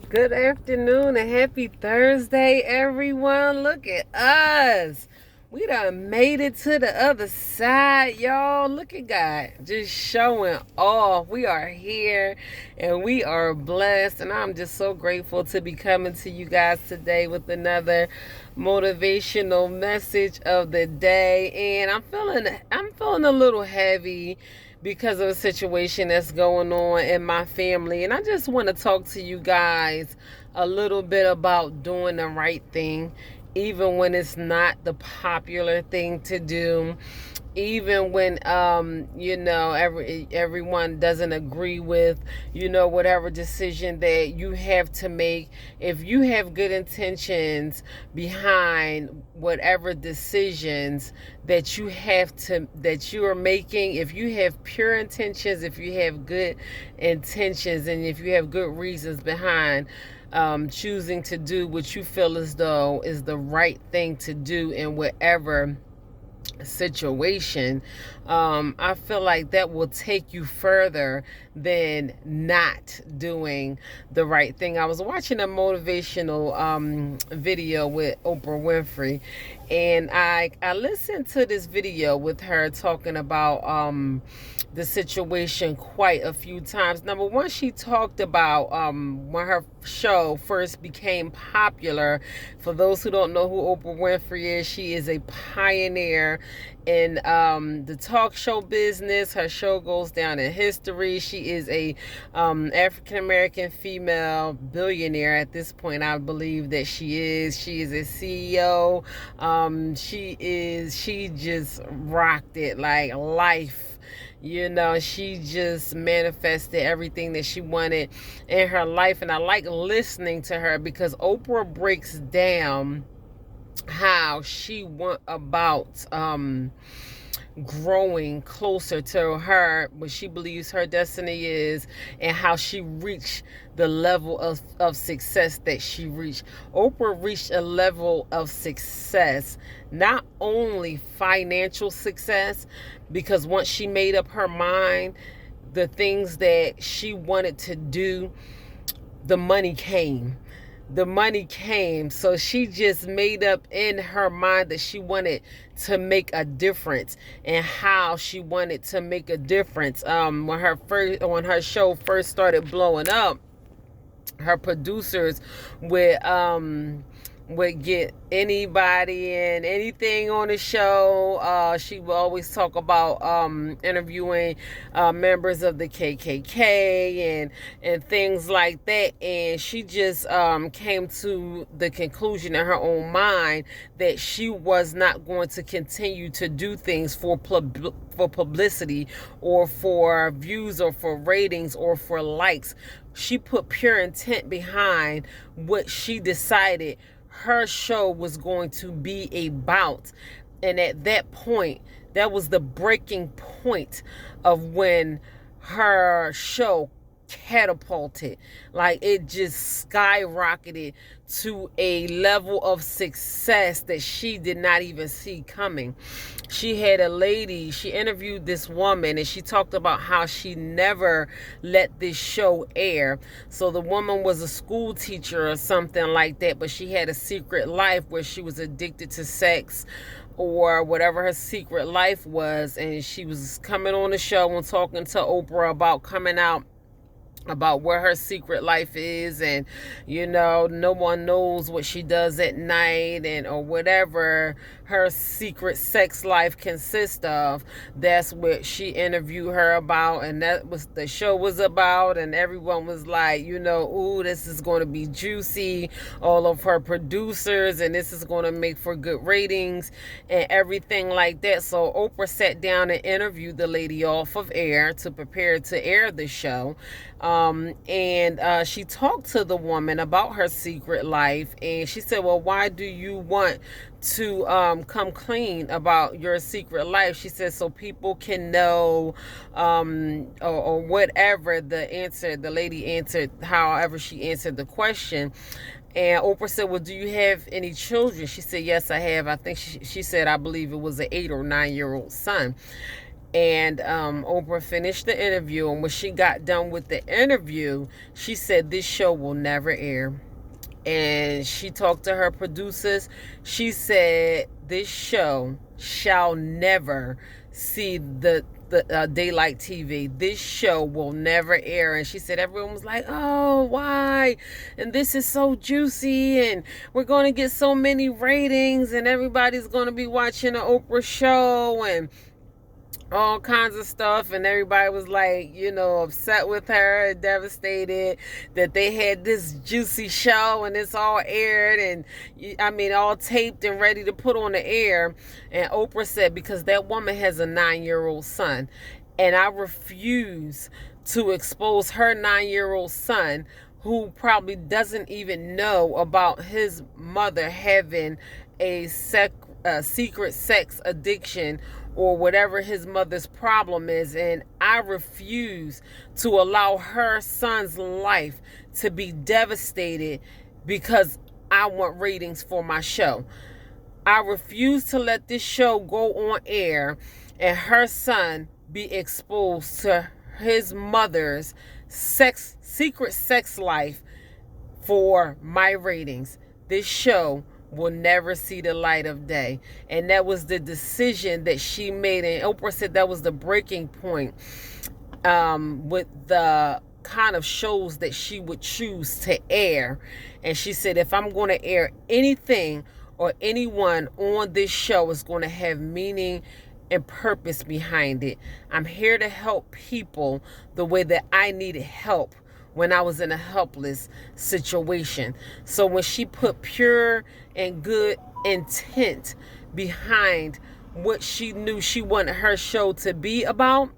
Good afternoon and happy Thursday, everyone. Look at us. We done made it to the other side, y'all. Look at God just showing off. We are here and we are blessed. And I'm just so grateful to be coming to you guys today with another motivational message of the day. And I'm feeling a little heavy because of a situation that's going on in my family. And I just want to talk to you guys a little bit about doing the right thing, even when it's not the popular thing to do, even when everyone doesn't agree with whatever decision that you have to make. If you have good intentions behind whatever decisions that you are making, if you have pure intentions, if you have good intentions, and if you have good reasons behind choosing to do what you feel as though is the right thing to do in whatever situation, I feel like that will take you further than not doing the right thing. I was watching a motivational video with Oprah Winfrey, and I listened to this video with her talking about the situation quite a few times. Number one, she talked about when her show first became popular. For those who don't know who Oprah Winfrey is, she is a pioneer in the talk show business. Her show goes down in history. She is a African American female billionaire at this point. I believe that she is. She is a CEO. She just rocked it like life. She just manifested everything that she wanted in her life. And I like listening to her because Oprah breaks down how she went about growing closer to her, what she believes her destiny is, and how she reached the level of success that she reached. Oprah reached a level of success, not only financial success, because once she made up her mind, the things that she wanted to do, the money came. So she just made up in her mind that she wanted to make a difference, and how she wanted to make a difference. When her show first started blowing up, her producers would get anybody and anything on the show. She would always talk about interviewing members of the KKK and things like that. And she just came to the conclusion in her own mind that she was not going to continue to do things for publicity or for views or for ratings or for likes. She put pure intent behind what she decided her show was going to be about. And at that point, that was the breaking point of when her show catapulted. Like, it just skyrocketed to a level of success that she did not even see coming. She interviewed this woman, and she talked about how she never let this show air. So the woman was a school teacher or something like that, but she had a secret life where she was addicted to sex or whatever her secret life was. And she was coming on the show and talking to Oprah about coming out about where her secret life is, and no one knows what she does at night, and or whatever her secret sex life consists of. That's what she interviewed her about, and that was the show was about. And everyone was like, ooh, this is going to be juicy. All of her producers, and this is going to make for good ratings and everything like that. So Oprah sat down and interviewed the lady off of air to prepare to air the show. And she talked to the woman about her secret life, and she said, well, why do you want to come clean about your secret life? She said, so people can know, or whatever the lady answered, however she answered the question. And Oprah said, well, do you have any children? She said, yes, I have. I think she said, I believe it was an 8 or 9 year old son. And Oprah finished the interview, and when she got done with the interview, she said this show will never air. And she talked to her producers. She said this show shall never see the daylight TV. This show will never air. And she said everyone was like, oh, why? And this is so juicy, and we're going to get so many ratings, and everybody's going to be watching the Oprah show, and all kinds of stuff. And everybody was like, upset with her, devastated that they had this juicy show and it's all aired, and all taped and ready to put on the air. And Oprah said, because that woman has a 9-year-old son, and I refuse to expose her 9-year-old son, who probably doesn't even know about his mother having a secret sex addiction or whatever his mother's problem is. And I refuse to allow her son's life to be devastated because I want ratings for my show. I refuse to let this show go on air and her son be exposed to his mother's secret sex life for my ratings. This show will never see the light of day. And that was the decision that she made. And Oprah said that was the breaking point with the kind of shows that she would choose to air. And she said, if I'm going to air anything or anyone on this show, is going to have meaning and purpose behind it. I'm here to help people the way that I needed help when I was in a helpless situation. So when she put pure and good intent behind what she knew she wanted her show to be about,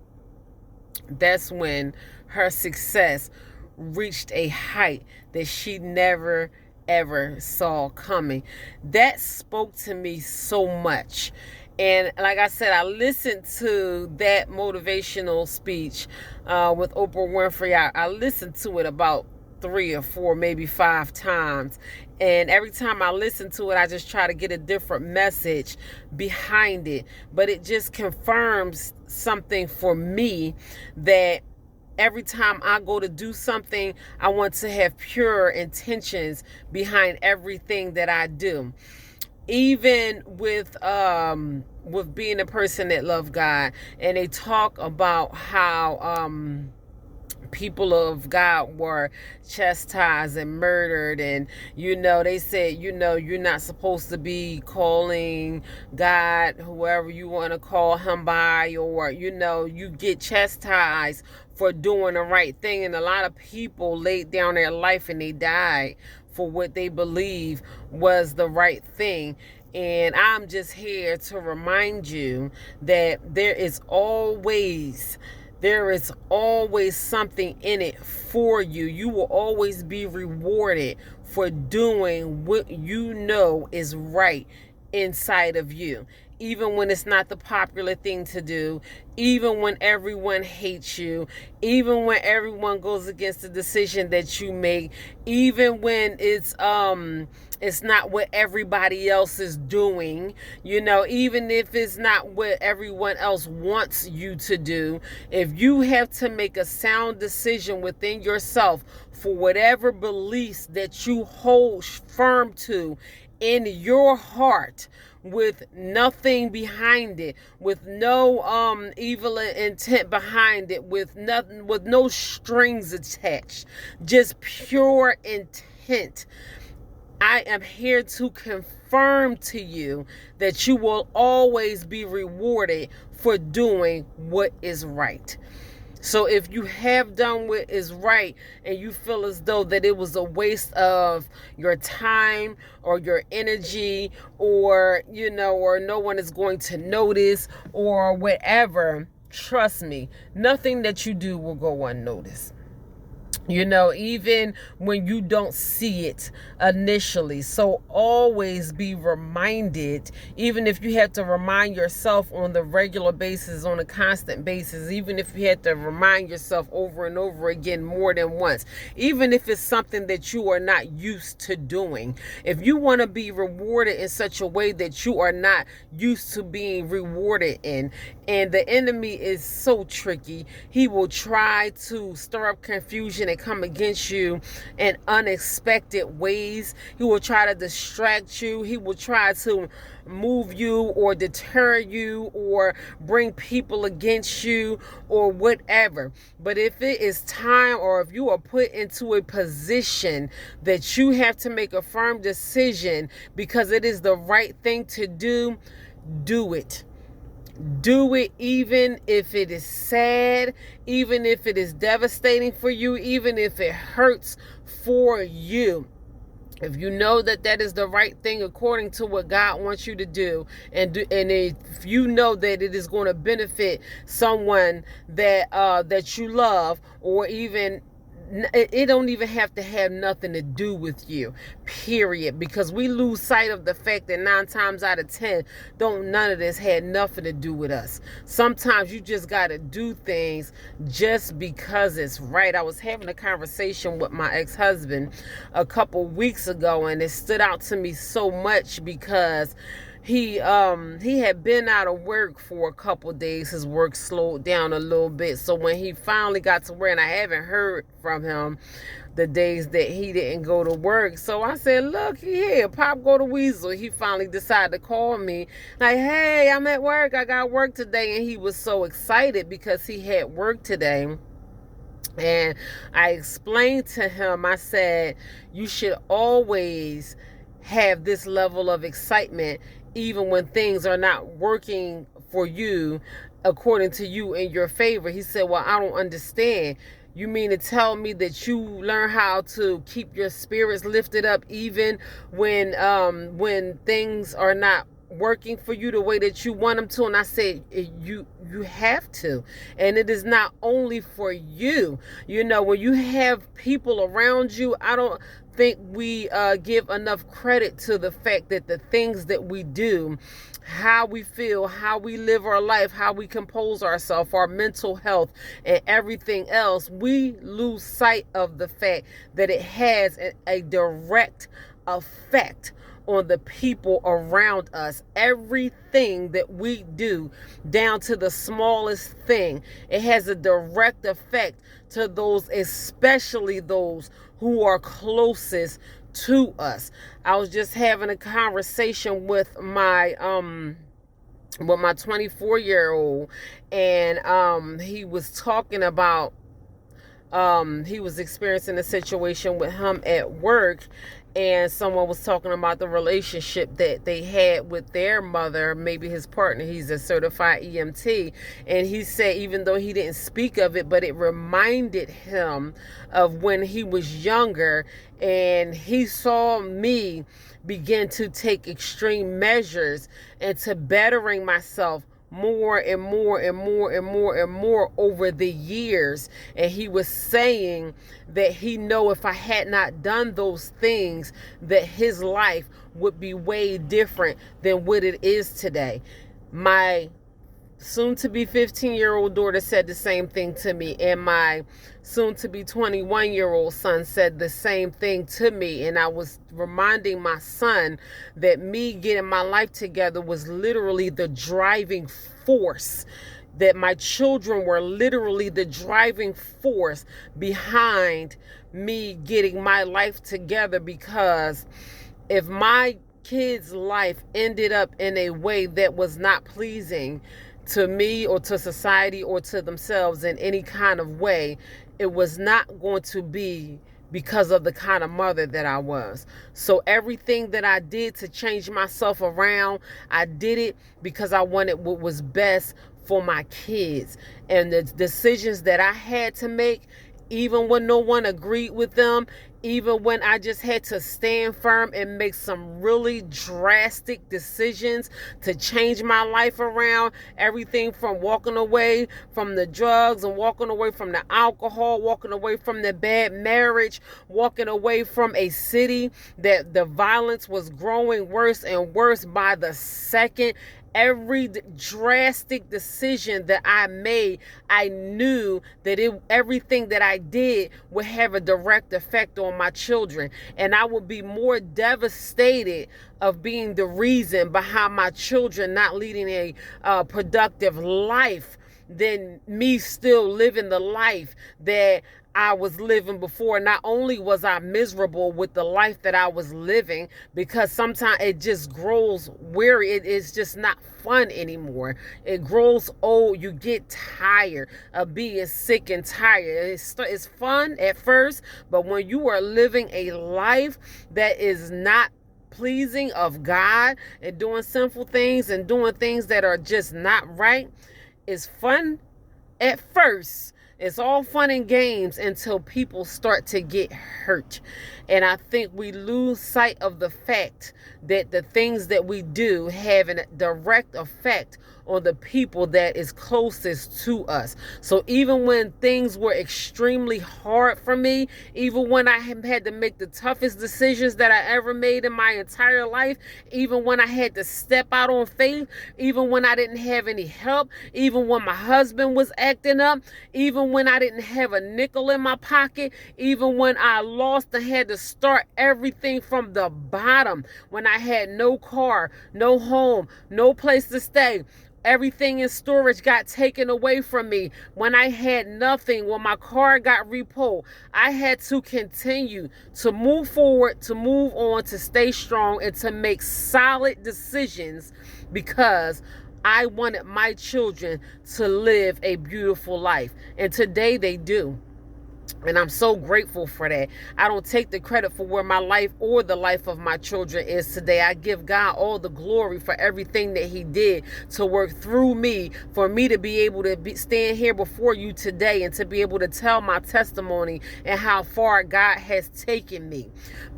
that's when her success reached a height that she never ever saw coming. That spoke to me so much. And like I said, I listened to that motivational speech with Oprah Winfrey. I listened to it about 3 or 4, maybe 5 times. And every time I listen to it, I just try to get a different message behind it. But it just confirms something for me, that every time I go to do something, I want to have pure intentions behind everything that I do. Even with being a person that love God, and they talk about how people of God were chastised and murdered, and they said, you're not supposed to be calling God whoever you want to call him by, or you get chastised for doing the right thing. And a lot of people laid down their life and they died for what they believe was the right thing. And I'm just here to remind you that there is always something in it for you. You will always be rewarded for doing what you know is right inside of you. Even when it's not the popular thing to do, even when everyone hates you, even when everyone goes against the decision that you make, even when it's not what everybody else is doing, even if it's not what everyone else wants you to do. If you have to make a sound decision within yourself for whatever beliefs that you hold firm to in your heart, with nothing behind it, with no evil intent behind it, with nothing, with no strings attached, just pure intent, I am here to confirm to you that you will always be rewarded for doing what is right. So if you have done what is right and you feel as though that it was a waste of your time or your energy, or or no one is going to notice or whatever, trust me, nothing that you do will go unnoticed. You know, even when you don't see it initially. So always be reminded, even if you have to remind yourself on the regular basis, on a constant basis, even if you have to remind yourself over and over again more than once, even if it's something that you are not used to doing. If you want to be rewarded in such a way that you are not used to being rewarded in, and the enemy is so tricky, he will try to stir up confusion and come against you in unexpected ways. He will try to distract you. He will try to move you or deter you or bring people against you or whatever. But if it is time, or if you are put into a position that you have to make a firm decision because it is the right thing to do, do it. Do it, even if it is sad, even if it is devastating for you, even if it hurts for you. If you know that that is the right thing according to what God wants you to do, and if you know that it is going to benefit someone that you love, or even it don't even have to have nothing to do with you, period, because we lose sight of the fact that 9 times out of 10 none of this had nothing to do with us. Sometimes you just got to do things just because it's right. I was having a conversation with my ex-husband a couple weeks ago, and it stood out to me so much because he had been out of work for a couple days. His work slowed down a little bit. So when he finally got to work, and I haven't heard from him the days that he didn't go to work. So I said, look here, Pop go to Weasel. He finally decided to call me. Like, hey, I'm at work. I got work today. And he was so excited because he had work today. And I explained to him, I said, you should always have this level of excitement even when things are not working for you according to you in your favor. He said, well, I don't understand. You mean to tell me that you learn how to keep your spirits lifted up even when things are not working for you the way that you want them to? And I said, you have to. And it is not only for you. You know, when you have people around you, I don't think we give enough credit to the fact that the things that we do, how we feel, how we live our life, how we compose ourselves, our mental health, and everything else, we lose sight of the fact that it has a direct effect on the people around us. Everything that we do, down to the smallest thing, it has a direct effect to those, especially those who are closest to us. I was just having a conversation with my 24-year-old, and he was talking about he was experiencing a situation with him at work, and someone was talking about the relationship that they had with their mother, maybe his partner. He's a certified EMT, and he said even though he didn't speak of it, but it reminded him of when he was younger, and he saw me begin to take extreme measures into bettering myself more and more and more and more and more over the years. And he was saying that he know if I had not done those things, that his life would be way different than what it is today. My soon-to-be 15-year-old daughter said the same thing to me, and my soon-to-be 21-year-old son said the same thing to me. And I was reminding my son that me getting my life together was literally the driving force, that my children were literally the driving force behind me getting my life together. Because if my kids' life ended up in a way that was not pleasing to me or to society or to themselves in any kind of way, it was not going to be because of the kind of mother that I was. So everything that I did to change myself around, I did it because I wanted what was best for my kids. And the decisions that I had to make, even when no one agreed with them, even when I just had to stand firm and make some really drastic decisions to change my life around. Everything from walking away from the drugs and walking away from the alcohol, walking away from the bad marriage, walking away from a city that the violence was growing worse and worse by the second. Every drastic decision that I made, I knew that everything that I did would have a direct effect on my children. And I would be more devastated of being the reason behind my children not leading a productive life than me still living the life that I was living before. Not only was I miserable with the life that I was living, because sometimes it just grows weary. It is just not fun anymore. It grows old. You get tired of being sick and tired. It's fun at first, but when you are living a life that is not pleasing of God and doing sinful things and doing things that are just not right, it's fun at first. It's all fun and games until people start to get hurt. And I think we lose sight of the fact that the things that we do have a direct effect on the people that is closest to us. So even when things were extremely hard for me, even when I had to make the toughest decisions that I ever made in my entire life, even when I had to step out on faith, even when I didn't have any help, even when my husband was acting up, even when I didn't have a nickel in my pocket, even when I lost and had to start everything from the bottom, when I had no car, no home, no place to stay, everything in storage got taken away from me, when I had nothing, when my car got repoed, I had to continue to move forward, to move on, to stay strong, and to make solid decisions, because I wanted my children to live a beautiful life. And today they do. And I'm so grateful for that. I don't take the credit for where my life or the life of my children is today. I give God all the glory for everything that he did to work through me, for me to be able to stand here before you today and to be able to tell my testimony and how far God has taken me.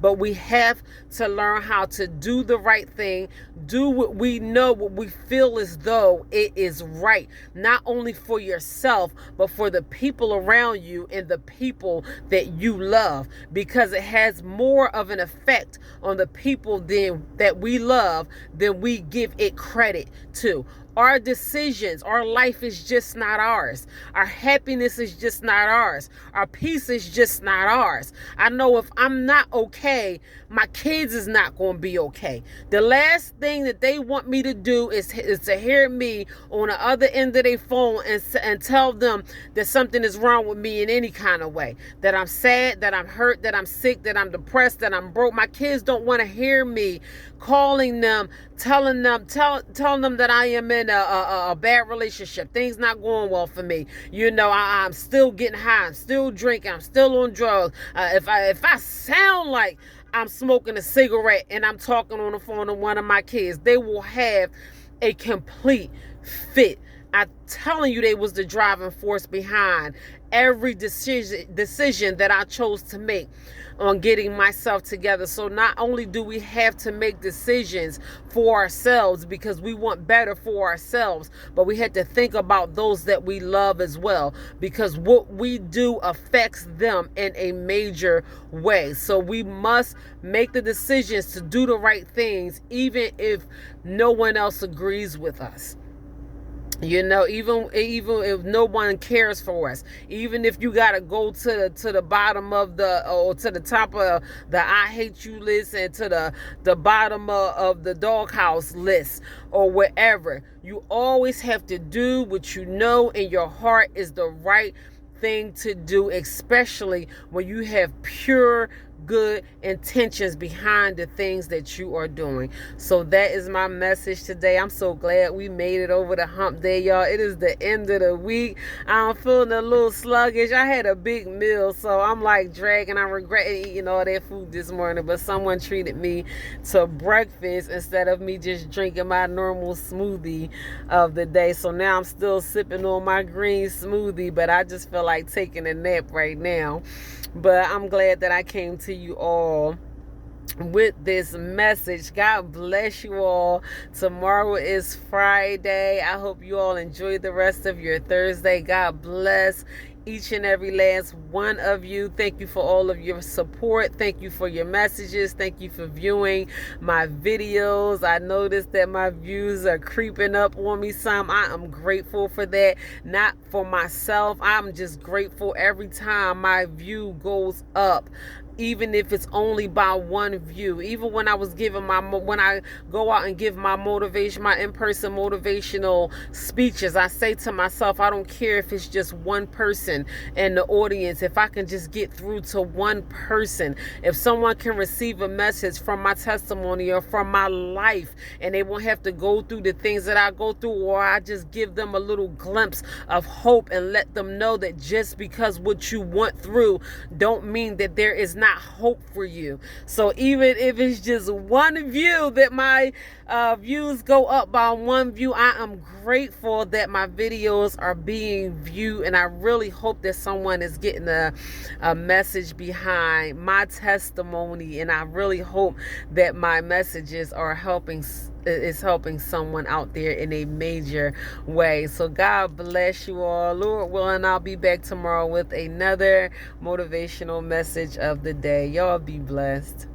But we have to learn how to do the right thing, do what we know, what we feel as though it is right, not only for yourself, but for the people around you and the people that you love, because it has more of an effect on the people that we love than we give it credit to. Our decisions, our life is just not ours. Our happiness is just not ours. Our peace is just not ours. I know if I'm not okay, my kids is not going to be okay. The last thing that they want me to do is to hear me on the other end of their phone and tell them that something is wrong with me in any kind of way. That I'm sad, that I'm hurt, that I'm sick, that I'm depressed, that I'm broke. My kids don't want to hear me calling them, telling them that I am in a bad relationship. Things not going well for me. You know, I'm still getting high. I'm still drinking. I'm still on drugs. If I sound like I'm smoking a cigarette and I'm talking on the phone to one of my kids, they will have a complete fit. I'm telling you, they was the driving force behind every decision that I chose to make on getting myself together. So not only do we have to make decisions for ourselves because we want better for ourselves, but we had to think about those that we love as well, because what we do affects them in a major way. So we must make the decisions to do the right things, even if no one else agrees with us. You know, even if no one cares for us, even if you gotta go to the bottom of or to the top of the I hate you list and to the bottom of the doghouse list or wherever, you always have to do what you know in your heart is the right thing to do, especially when you have pure good intentions behind the things that you are doing. So that is my message today. I'm so glad we made it over the hump day, y'all. It is the end of the week. I'm feeling a little sluggish. I had a big meal, so I'm like dragging. I regret eating all that food this morning, but someone treated me to breakfast instead of me just drinking my normal smoothie of the day. So now I'm still sipping on my green smoothie, but I just feel like taking a nap right now. But I'm glad that I came to you all with this message. God bless you all. Tomorrow is Friday. I hope you all enjoy the rest of your Thursday. God bless each and every last one of you. Thank you for all of your support. Thank you for your messages. Thank you for viewing my videos. I noticed that my views are creeping up on me some. I am grateful for that. Not for myself. I'm just grateful every time my view goes up, even if it's only by one view. Even when I was giving when I go out and give my motivation, my in-person motivational speeches, I say to myself, I don't care if it's just one person in the audience. If I can just get through to one person, if someone can receive a message from my testimony or from my life, and they won't have to go through the things that I go through, or I just give them a little glimpse of hope and let them know that just because what you went through don't mean that there is not hope for you. So even if it's just one view, that my views go up by one view, I am grateful that my videos are being viewed, and I really hope that someone is getting a message behind my testimony, and I really hope that my messages are helping someone out there in a major way. So God bless you all. Lord willing, I'll be back tomorrow with another motivational message of the day. Y'all be blessed.